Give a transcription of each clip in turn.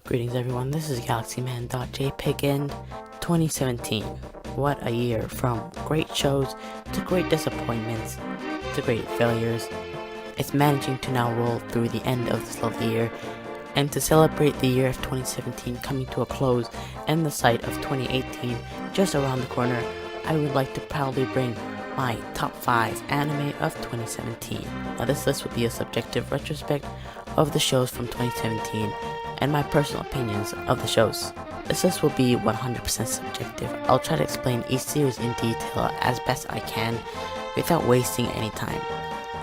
Greetings everyone, this is GalaxyMan.jpg and 2017. What a year, from great shows to great disappointments to great failures. It's managing to now roll through the end of this lovely year, and to celebrate the year of 2017 coming to a close and the sight of 2018 just around the corner, I would like to proudly bring my top 5 anime of 2017. Now this list will be a subjective retrospect of the shows from 2017 and my personal opinions of the shows. This list will be 100% subjective. I'll try to explain each series in detail as best I can without wasting any time.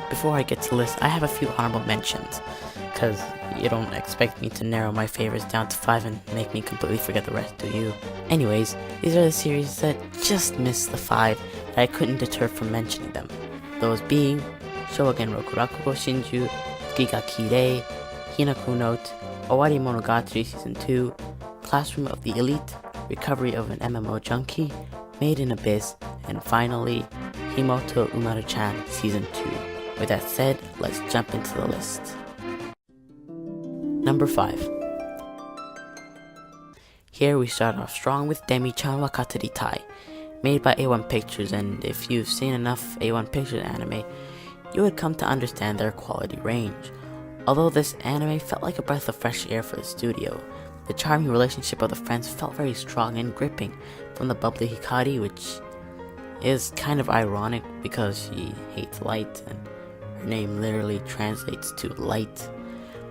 Before I get to the list, I have a few honorable mentions, because you don't expect me to narrow my favorites down to 5 and make me completely forget the rest, do you? Anyways, these are the series that just missed the 5 that I couldn't deter from mentioning them. Those being Shougen Rokurakugo Shinju, Giga Kirei, Hinaku Note, Owari Monogatari Season 2, Classroom of the Elite, Recovery of an MMO Junkie, Made in Abyss, and finally, Himoto Umaru-chan Season 2. With that said, let's jump into the list. Number 5. Here we start off strong with Demi-chan wa Katari Tai, made by A1 Pictures, and if you've seen enough A1 Pictures anime, you would come to understand their quality range. Although this anime felt like a breath of fresh air for the studio, the charming relationship of the friends felt very strong and gripping, from the bubbly Hikari, which is kind of ironic because she hates light and her name literally translates to light,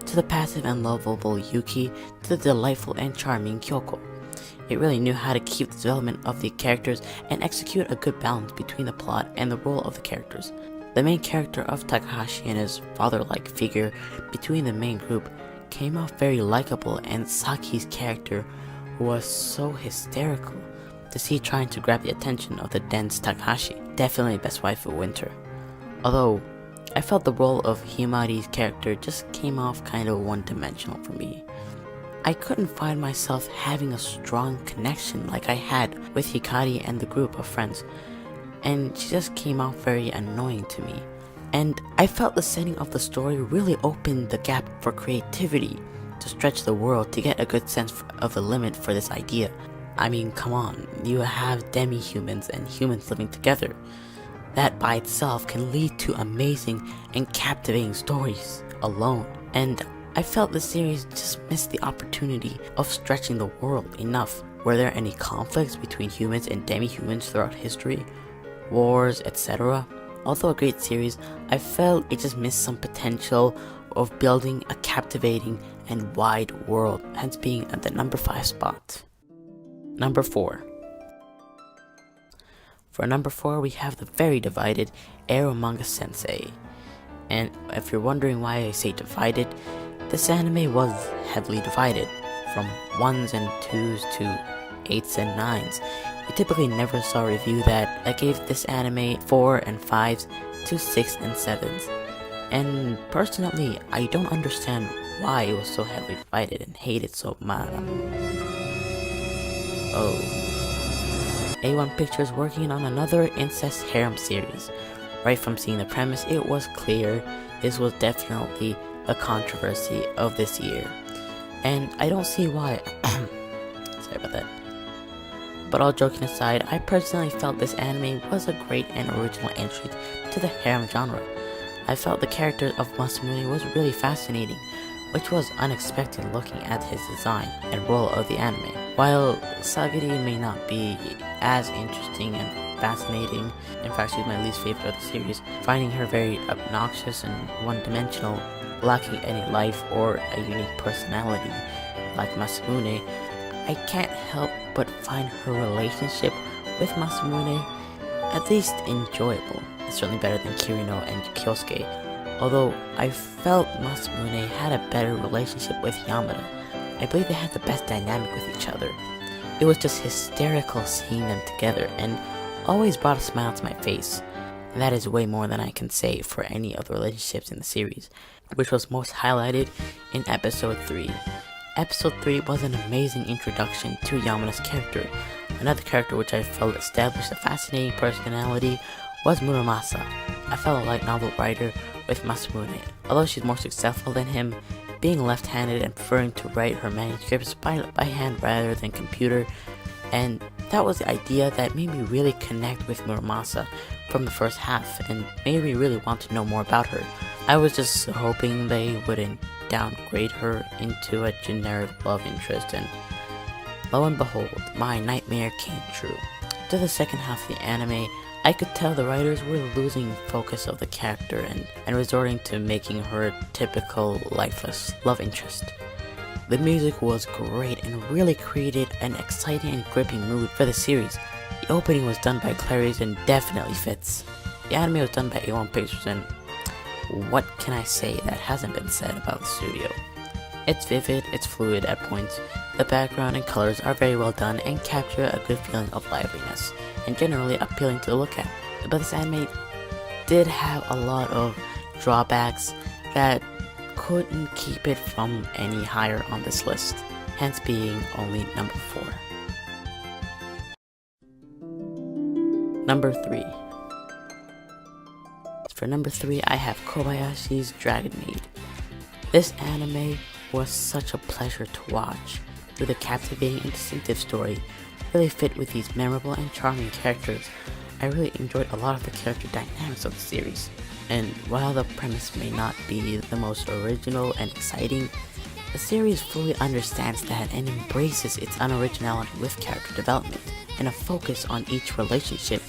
to the passive and lovable Yuki, to the delightful and charming Kyoko. It really knew how to keep the development of the characters and execute a good balance between the plot and the role of the characters. The main character of Takahashi and his father-like figure between the main group came off very likable, and Saki's character was so hysterical to see trying to grab the attention of the dense Takahashi. Definitely best wife of winter. Although, I felt the role of Himari's character just came off kind of one-dimensional for me. I couldn't find myself having a strong connection like I had with Hikari and the group of friends, and she just came out very annoying to me. And I felt the setting of the story really opened the gap for creativity to stretch the world to get a good sense of the limit for this idea. I mean, come on, you have demi-humans and humans living together. That by itself can lead to amazing and captivating stories alone. And I felt the series just missed the opportunity of stretching the world enough. Were there any conflicts between humans and demi-humans throughout history? Wars, etc.? Although a great series, I felt it just missed some potential of building a captivating and wide world, hence being at the number 5 spot. Number 4. For number 4, we have the very divided Eromanga Sensei. And if you're wondering why I say divided, this anime was heavily divided, from 1s and 2s to 8s and 9s. You typically never saw a review that gave this anime 4 and 5s to 6 and 7s. And personally, I don't understand why it was so heavily divided and hated so much. Oh. A1 Pictures working on another incest harem series. Right from seeing the premise, it was clear this was definitely a controversy of this year. And I don't see why. Sorry about that. But all joking aside, I personally felt this anime was a great and original entry to the harem genre. I felt the character of Masamune was really fascinating, which was unexpected looking at his design and role of the anime. While Sagiri may not be as interesting and fascinating, in fact she's my least favorite of the series, finding her very obnoxious and one-dimensional, lacking any life or a unique personality like Masamune, I can't help but find her relationship with Masamune at least enjoyable. It's certainly better than Kirino and Kyosuke, although I felt Masamune had a better relationship with Yamada. I believe they had the best dynamic with each other. It was just hysterical seeing them together and always brought a smile to my face. And that is way more than I can say for any of the relationships in the series, which was most highlighted in episode 3. Episode 3 was an amazing introduction to Yamada's character. Another character which I felt established a fascinating personality was Muramasa, a fellow light novel writer with Masamune. Although she's more successful than him, being left-handed and preferring to write her manuscripts by hand rather than computer, and that was the idea that made me really connect with Muramasa from the first half and made me really want to know more about her. I was just hoping they wouldn't downgrade her into a generic love interest, and lo and behold, my nightmare came true. To the second half of the anime, I could tell the writers were losing focus of the character and resorting to making her a typical lifeless love interest. The music was great and really created an exciting and gripping mood for the series. The opening was done by Clarice and definitely fits. The anime was done by A1 Pictures, and what can I say that hasn't been said about the studio? It's vivid, it's fluid at points, the background and colors are very well done and capture a good feeling of liveliness, and generally appealing to look at. But this anime did have a lot of drawbacks that couldn't keep it from any higher on this list, hence being only number 4. Number 3. For number 3, I have Kobayashi's Dragon Maid. This anime was such a pleasure to watch. With a captivating and distinctive story, really fit with these memorable and charming characters. I really enjoyed a lot of the character dynamics of the series. And while the premise may not be the most original and exciting, the series fully understands that and embraces its unoriginality with character development and a focus on each relationship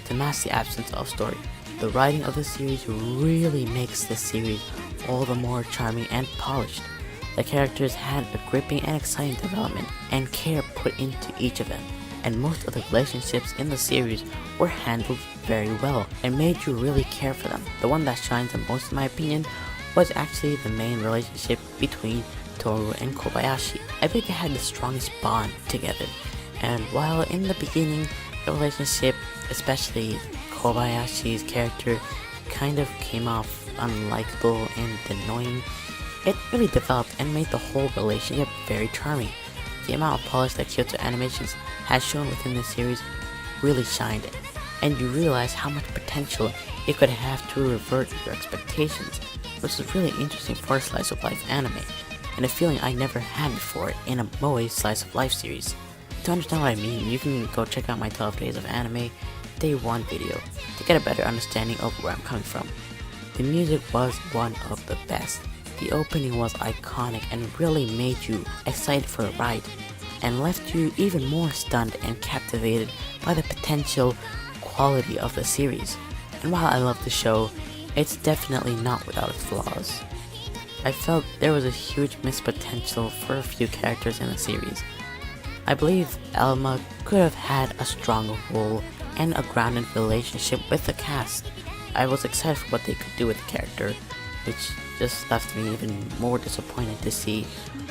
to mask the absence of story. The writing of the series really makes this series all the more charming and polished. The characters had a gripping and exciting development and care put into each of them, and most of the relationships in the series were handled very well and made you really care for them. The one that shines the most in my opinion was actually the main relationship between Toru and Kobayashi. I think they had the strongest bond together, and while in the beginning the relationship, especially Kobayashi's character, kind of came off unlikable and annoying, it really developed and made the whole relationship very charming. The amount of polish that Kyoto Animations has shown within this series really shined, and you realize how much potential it could have to revert your expectations, which is really interesting for a slice of life anime, and a feeling I never had before in a moe slice of life series. To understand what I mean, you can go check out my 12 Days of Anime Day 1 video to get a better understanding of where I'm coming from. The music was one of the best. The opening was iconic and really made you excited for the ride, and left you even more stunned and captivated by the potential quality of the series. And while I love the show, it's definitely not without its flaws. I felt there was a huge missed potential for a few characters in the series. I believe Elma could have had a stronger role and a grounded relationship with the cast. I was excited for what they could do with the character, which just left me even more disappointed to see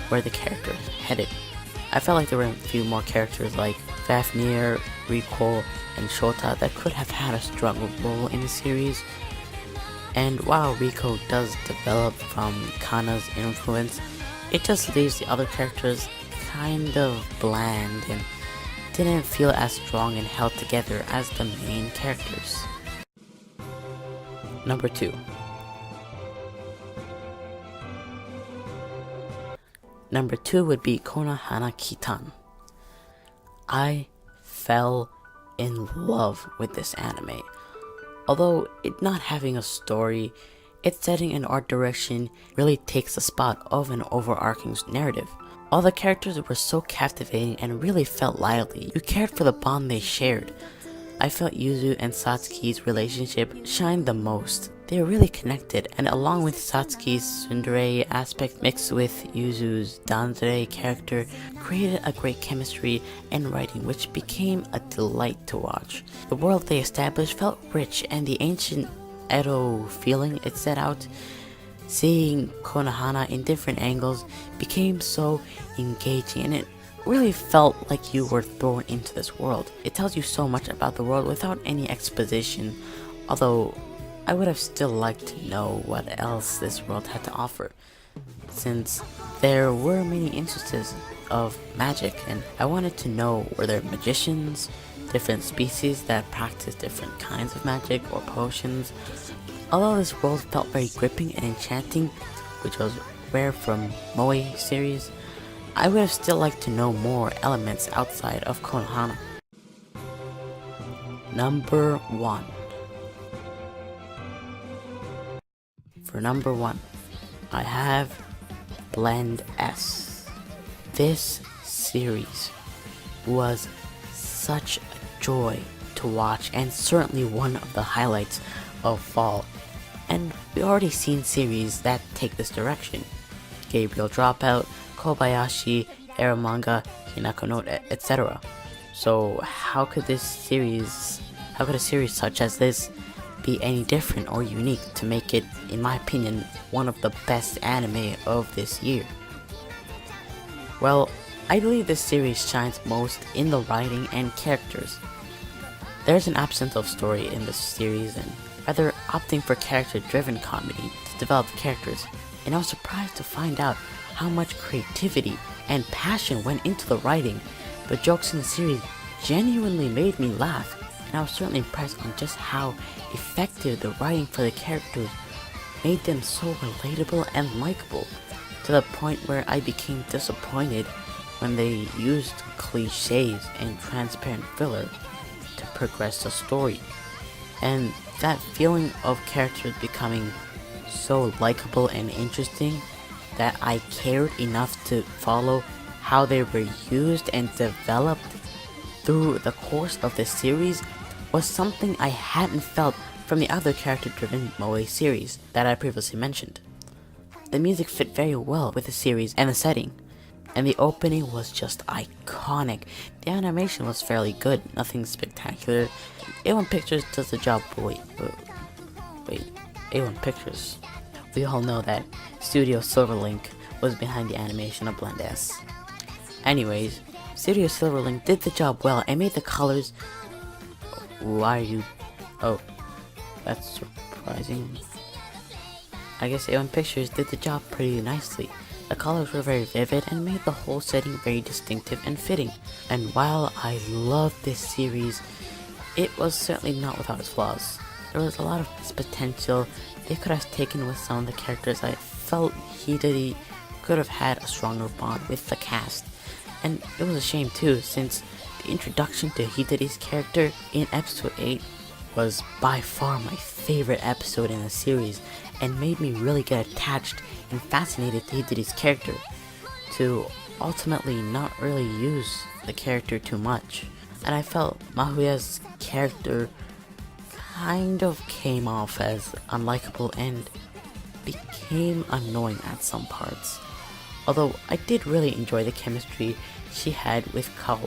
where the character headed. I felt like there were a few more characters like Fafnir, Riko, and Shota that could have had a stronger role in the series. And while Riko does develop from Kana's influence, it just leaves the other characters kind of bland and didn't feel as strong and held together as the main characters. Number 2. Number 2 would be Konohana Kitan. I fell in love with this anime. Although it not having a story, its setting and art direction really takes the spot of an overarching narrative. All the characters were so captivating and really felt lively. You cared for the bond they shared. I felt Yuzu and Satsuki's relationship shined the most. They are really connected, and along with Satsuki's tsundere aspect mixed with Yuzu's danzare character, created a great chemistry and writing which became a delight to watch. The world they established felt rich, and the ancient Edo feeling it set out, seeing Konohana in different angles, became so engaging, and it really felt like you were thrown into this world. It tells you so much about the world without any exposition, although I would have still liked to know what else this world had to offer, since there were many instances of magic, and I wanted to know, were there magicians, different species that practice different kinds of magic or potions. Although this world felt very gripping and enchanting, which was rare from Moe series, I would have still liked to know more elements outside of Konohana. Number 1. For number 1, I have Blend S. This series was such a joy to watch, and certainly one of the highlights of fall. And we already seen series that take this direction. Gabriel Dropout, Kobayashi, Eromanga, Hinako no, etc. So how could a series such as this be any different or unique to make it, in my opinion, one of the best anime of this year? Well, I believe this series shines most in the writing and characters. There's an absence of story in this series, and rather opting for character-driven comedy to develop characters, and I was surprised to find out how much creativity and passion went into the writing. The jokes in the series genuinely made me laugh, and I was certainly impressed on just how effective the writing for the characters made them so relatable and likable, to the point where I became disappointed when they used cliches and transparent filler to progress the story. And that feeling of characters becoming so likable and interesting that I cared enough to follow how they were used and developed through the course of the series was something I hadn't felt from the other character-driven Moe series that I previously mentioned. The music fit very well with the series and the setting, and the opening was just iconic. The animation was fairly good, nothing spectacular. A1 Pictures does the job. Wait, A1 Pictures. We all know that Studio Silverlink was behind the animation of Blend S. Anyways, Studio Silverlink did the job well and made the colors. Why are you? Oh, that's surprising. I guess A1 Pictures did the job pretty nicely. The colors were very vivid and made the whole setting very distinctive and fitting. And while I loved this series, it was certainly not without its flaws. There was a lot of potential they could have taken with some of the characters. I felt Hidari could have had a stronger bond with the cast. And it was a shame too, since the introduction to Hidari's character in episode 8 was by far my favorite episode in the series, and made me really get attached and fascinated to Hidari's character, to ultimately not really use the character too much. And I felt Mahuya's character kind of came off as unlikable and became annoying at some parts. Although I did really enjoy the chemistry she had with Kao.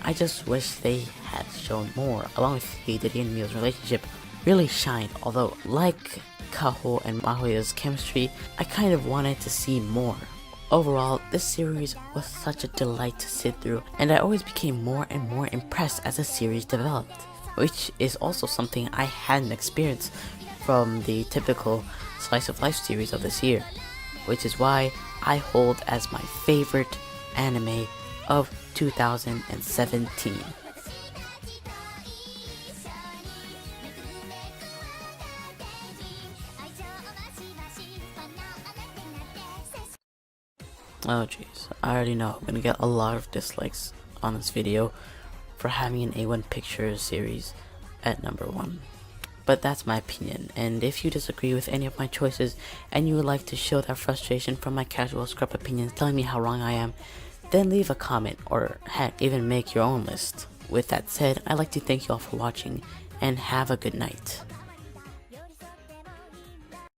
I just wish they had shown more, along with Hidari and Mio's relationship really shined, although like Kao and Mahuya's chemistry, I kind of wanted to see more. Overall, this series was such a delight to sit through, and I always became more and more impressed as the series developed, which is also something I hadn't experienced from the typical slice of life series of this year, which is why I hold as my favorite anime of 2017. Oh jeez, I already know I'm gonna get a lot of dislikes on this video for having an A1 Pictures series at number 1. But that's my opinion, and if you disagree with any of my choices and you would like to show that frustration from my casual scrub opinions telling me how wrong I am, then leave a comment, or heck, even make your own list. With that said, I'd like to thank you all for watching, and have a good night.